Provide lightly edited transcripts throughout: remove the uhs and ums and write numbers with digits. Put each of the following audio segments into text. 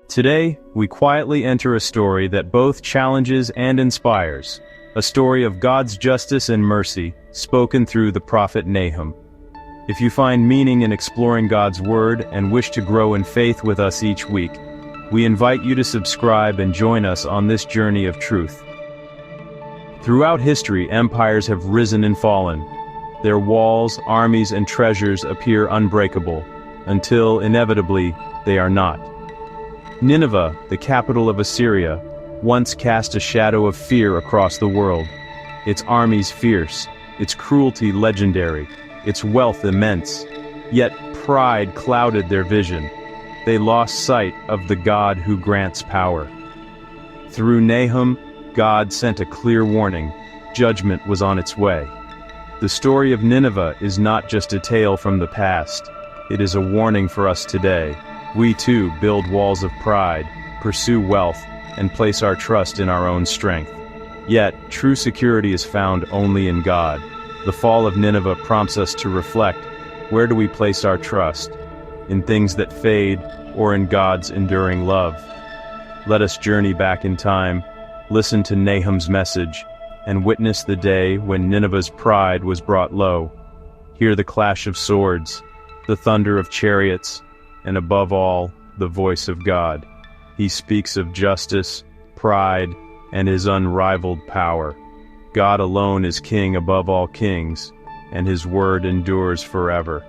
Today, we quietly enter a story that both challenges and inspires, a story of God's justice and mercy, spoken through the prophet Nahum. If you find meaning in exploring God's Word and wish to grow in faith with us each week, we invite you to subscribe and join us on this journey of truth. Throughout history, empires have risen and fallen. Their walls, armies, and treasures appear unbreakable, until, inevitably, they are not. Nineveh, the capital of Assyria, once cast a shadow of fear across the world. Its armies fierce, its cruelty legendary, its wealth immense. Yet pride clouded their vision. They lost sight of the God who grants power. Through Nahum, God sent a clear warning. Judgment was on its way. The story of Nineveh is not just a tale from the past. It is a warning for us today. We too build walls of pride, pursue wealth, and place our trust in our own strength. Yet, true security is found only in God. The fall of Nineveh prompts us to reflect, where do we place our trust? In things that fade, or in God's enduring love? Let us journey back in time, listen to Nahum's message, and witness the day when Nineveh's pride was brought low. Hear the clash of swords, the thunder of chariots, and above all, the voice of God. He speaks of justice, pride, and his unrivaled power. God alone is king above all kings, and his word endures forever.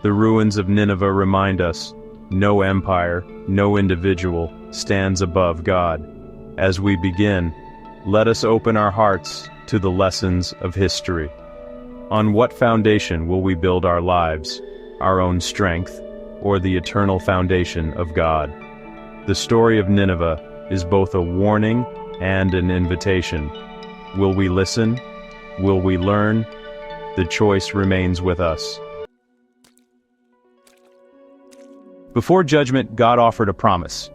The ruins of Nineveh remind us, no empire, no individual stands above God. As we begin, let us open our hearts to the lessons of history. On what foundation will we build our lives, our own strength, or the eternal foundation of God? The story of Nineveh is both a warning and an invitation. Will we listen? Will we learn? The choice remains with us. Before judgment, God offered a promise.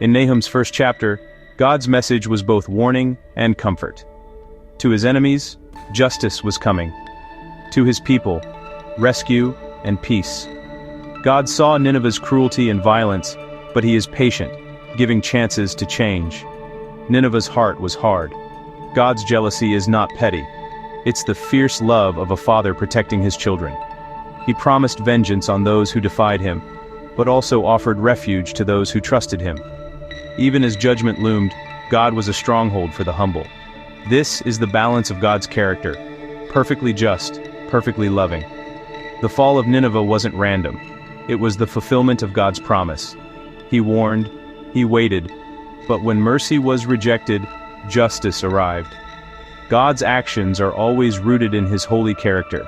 In Nahum's first chapter, God's message was both warning and comfort. To his enemies, justice was coming. To his people, rescue and peace. God saw Nineveh's cruelty and violence, but he is patient, giving chances to change. Nineveh's heart was hard. God's jealousy is not petty. It's the fierce love of a father protecting his children. He promised vengeance on those who defied him, but also offered refuge to those who trusted him. Even as judgment loomed, God was a stronghold for the humble. This is the balance of God's character, perfectly just, perfectly loving. The fall of Nineveh wasn't random. It was the fulfillment of God's promise. He warned, he waited, but when mercy was rejected, justice arrived. God's actions are always rooted in his holy character.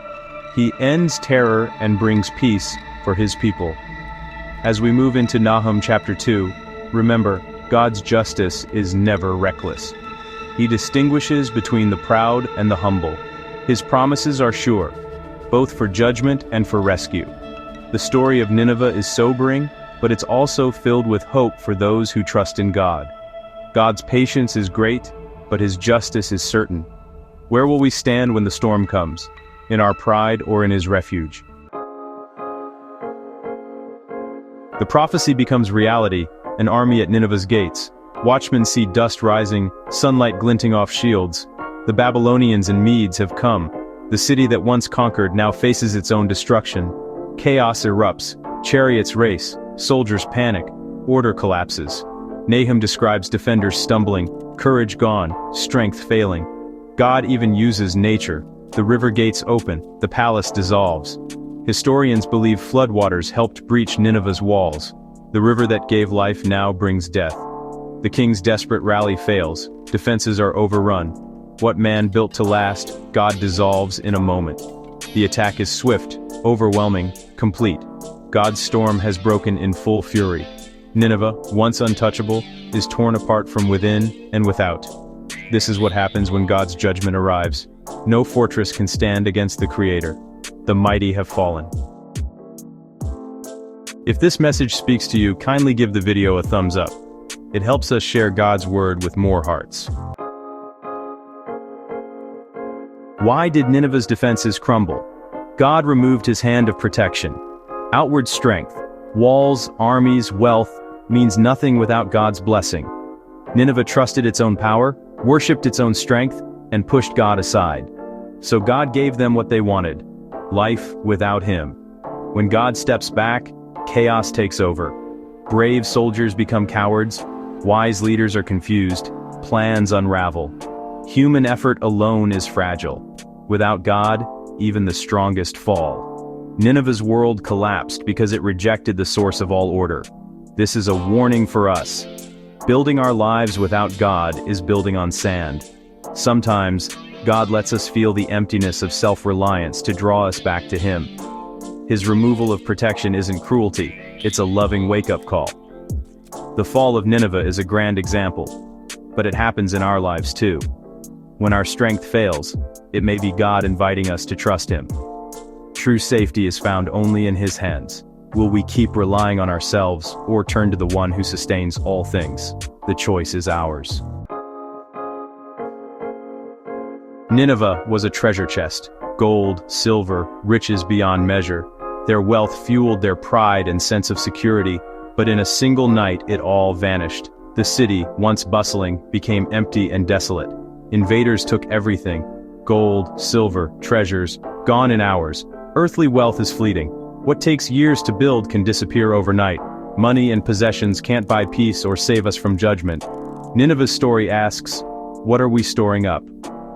He ends terror and brings peace for his people. As we move into Nahum Chapter 2, remember, God's justice is never reckless. He distinguishes between the proud and the humble. His promises are sure, both for judgment and for rescue. The story of Nineveh is sobering, but it's also filled with hope for those who trust in God. God's patience is great, but his justice is certain. Where will we stand when the storm comes? In our pride or in his refuge? The prophecy becomes reality, an army at Nineveh's gates. Watchmen see dust rising, sunlight glinting off shields. The Babylonians and Medes have come. The city that once conquered now faces its own destruction. Chaos erupts, chariots race, soldiers panic, order collapses. Nahum describes defenders stumbling, courage gone, strength failing. God even uses nature. The river gates open, the palace dissolves. Historians believe floodwaters helped breach Nineveh's walls. The river that gave life now brings death. The king's desperate rally fails, defenses are overrun. What man built to last, God dissolves in a moment. The attack is swift, overwhelming, complete. God's storm has broken in full fury. Nineveh, once untouchable, is torn apart from within and without. This is what happens when God's judgment arrives. No fortress can stand against the Creator. The mighty have fallen. If this message speaks to you, kindly give the video a thumbs up. It helps us share God's word with more hearts. Why did Nineveh's defenses crumble? God removed his hand of protection. Outward strength, walls, armies, wealth, means nothing without God's blessing. Nineveh trusted its own power, worshipped its own strength, and pushed God aside. So God gave them what they wanted: life without Him. When God steps back, chaos takes over. Brave soldiers become cowards, wise leaders are confused, plans unravel. Human effort alone is fragile. Without God, even the strongest fall. Nineveh's world collapsed because it rejected the source of all order. This is a warning for us. Building our lives without God is building on sand. Sometimes, God lets us feel the emptiness of self-reliance to draw us back to Him. His removal of protection isn't cruelty, it's a loving wake-up call. The fall of Nineveh is a grand example, but it happens in our lives too. When our strength fails, it may be God inviting us to trust Him. True safety is found only in His hands. Will we keep relying on ourselves or turn to the One who sustains all things? The choice is ours. Nineveh was a treasure chest. Gold, silver, riches beyond measure. Their wealth fueled their pride and sense of security, but in a single night it all vanished. The city, once bustling, became empty and desolate. Invaders took everything. Gold, silver, treasures, gone in hours. Earthly wealth is fleeting. What takes years to build can disappear overnight. Money and possessions can't buy peace or save us from judgment. Nineveh's story asks, what are we storing up?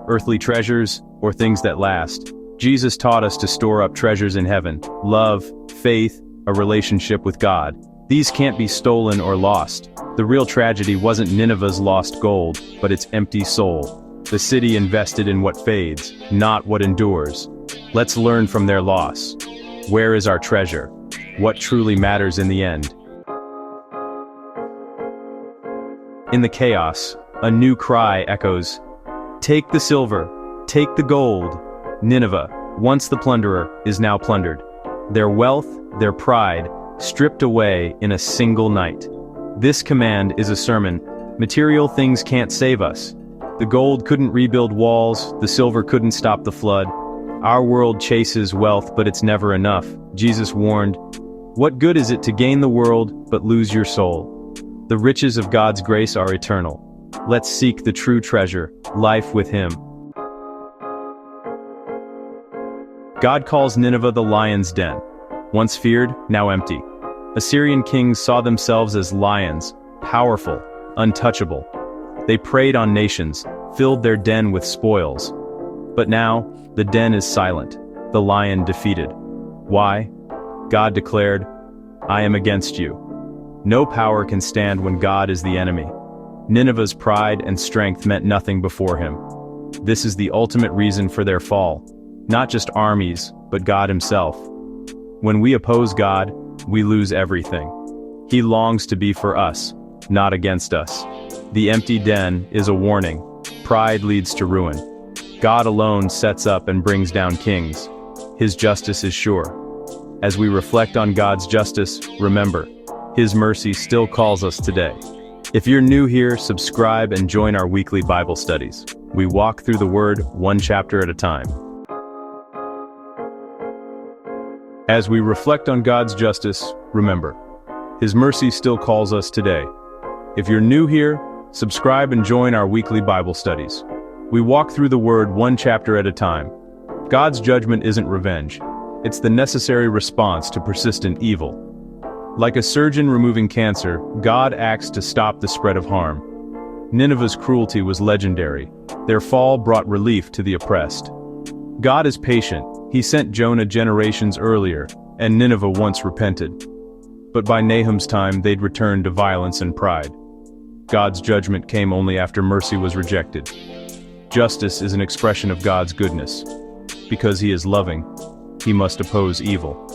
Earthly treasures, or things that last? Jesus taught us to store up treasures in heaven: love, faith, a relationship with God. These can't be stolen or lost. The real tragedy wasn't Nineveh's lost gold, but its empty soul. The city invested in what fades, not what endures. Let's learn from their loss. Where is our treasure? What truly matters in the end? In the chaos, a new cry echoes. Take the silver, take the gold. Nineveh, once the plunderer, is now plundered. Their wealth, their pride, stripped away in a single night. This command is a sermon. Material things can't save us. The gold couldn't rebuild walls, the silver couldn't stop the flood. Our world chases wealth, but it's never enough. Jesus warned, what good is it to gain the world, but lose your soul? The riches of God's grace are eternal. Let's seek the true treasure, life with Him. God calls Nineveh the lion's den. Once feared, now empty. Assyrian kings saw themselves as lions, powerful, untouchable. They preyed on nations, filled their den with spoils. But now, the den is silent, the lion defeated. Why? God declared, I am against you. No power can stand when God is the enemy. Nineveh's pride and strength meant nothing before Him. This is the ultimate reason for their fall. Not just armies, but God Himself. When we oppose God, we lose everything. He longs to be for us, not against us. The empty den is a warning. Pride leads to ruin. God alone sets up and brings down kings. His justice is sure. As we reflect on God's justice, remember, His mercy still calls us today. If you're new here, subscribe and join our weekly Bible studies. We walk through the Word one chapter at a time. As we reflect on God's justice, remember, His mercy still calls us today. If you're new here, subscribe and join our weekly Bible studies. We walk through the Word one chapter at a time. God's judgment isn't revenge. It's the necessary response to persistent evil. Like a surgeon removing cancer, God acts to stop the spread of harm. Nineveh's cruelty was legendary. Their fall brought relief to the oppressed. God is patient. He sent Jonah generations earlier, and Nineveh once repented. But by Nahum's time, they'd returned to violence and pride. God's judgment came only after mercy was rejected. Justice is an expression of God's goodness. Because He is loving, He must oppose evil.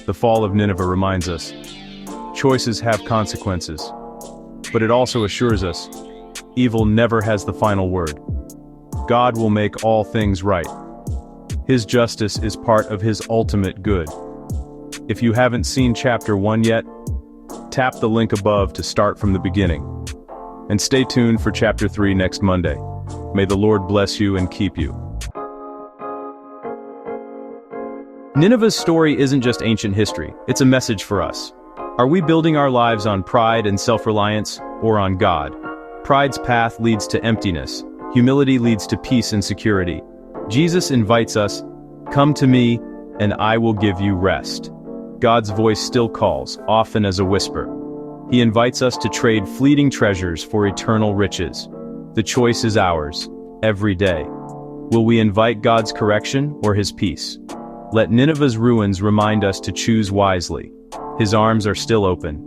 The fall of Nineveh reminds us, choices have consequences, but it also assures us, evil never has the final word. God will make all things right. His justice is part of His ultimate good. If you haven't seen chapter 1 yet, tap the link above to start from the beginning. And stay tuned for chapter 3 next Monday. May the Lord bless you and keep you. Nineveh's story isn't just ancient history, it's a message for us. Are we building our lives on pride and self-reliance, or on God? Pride's path leads to emptiness. Humility leads to peace and security. Jesus invites us, "Come to me, and I will give you rest." God's voice still calls, often as a whisper. He invites us to trade fleeting treasures for eternal riches. The choice is ours, every day. Will we invite God's correction or his peace? Let Nineveh's ruins remind us to choose wisely. His arms are still open.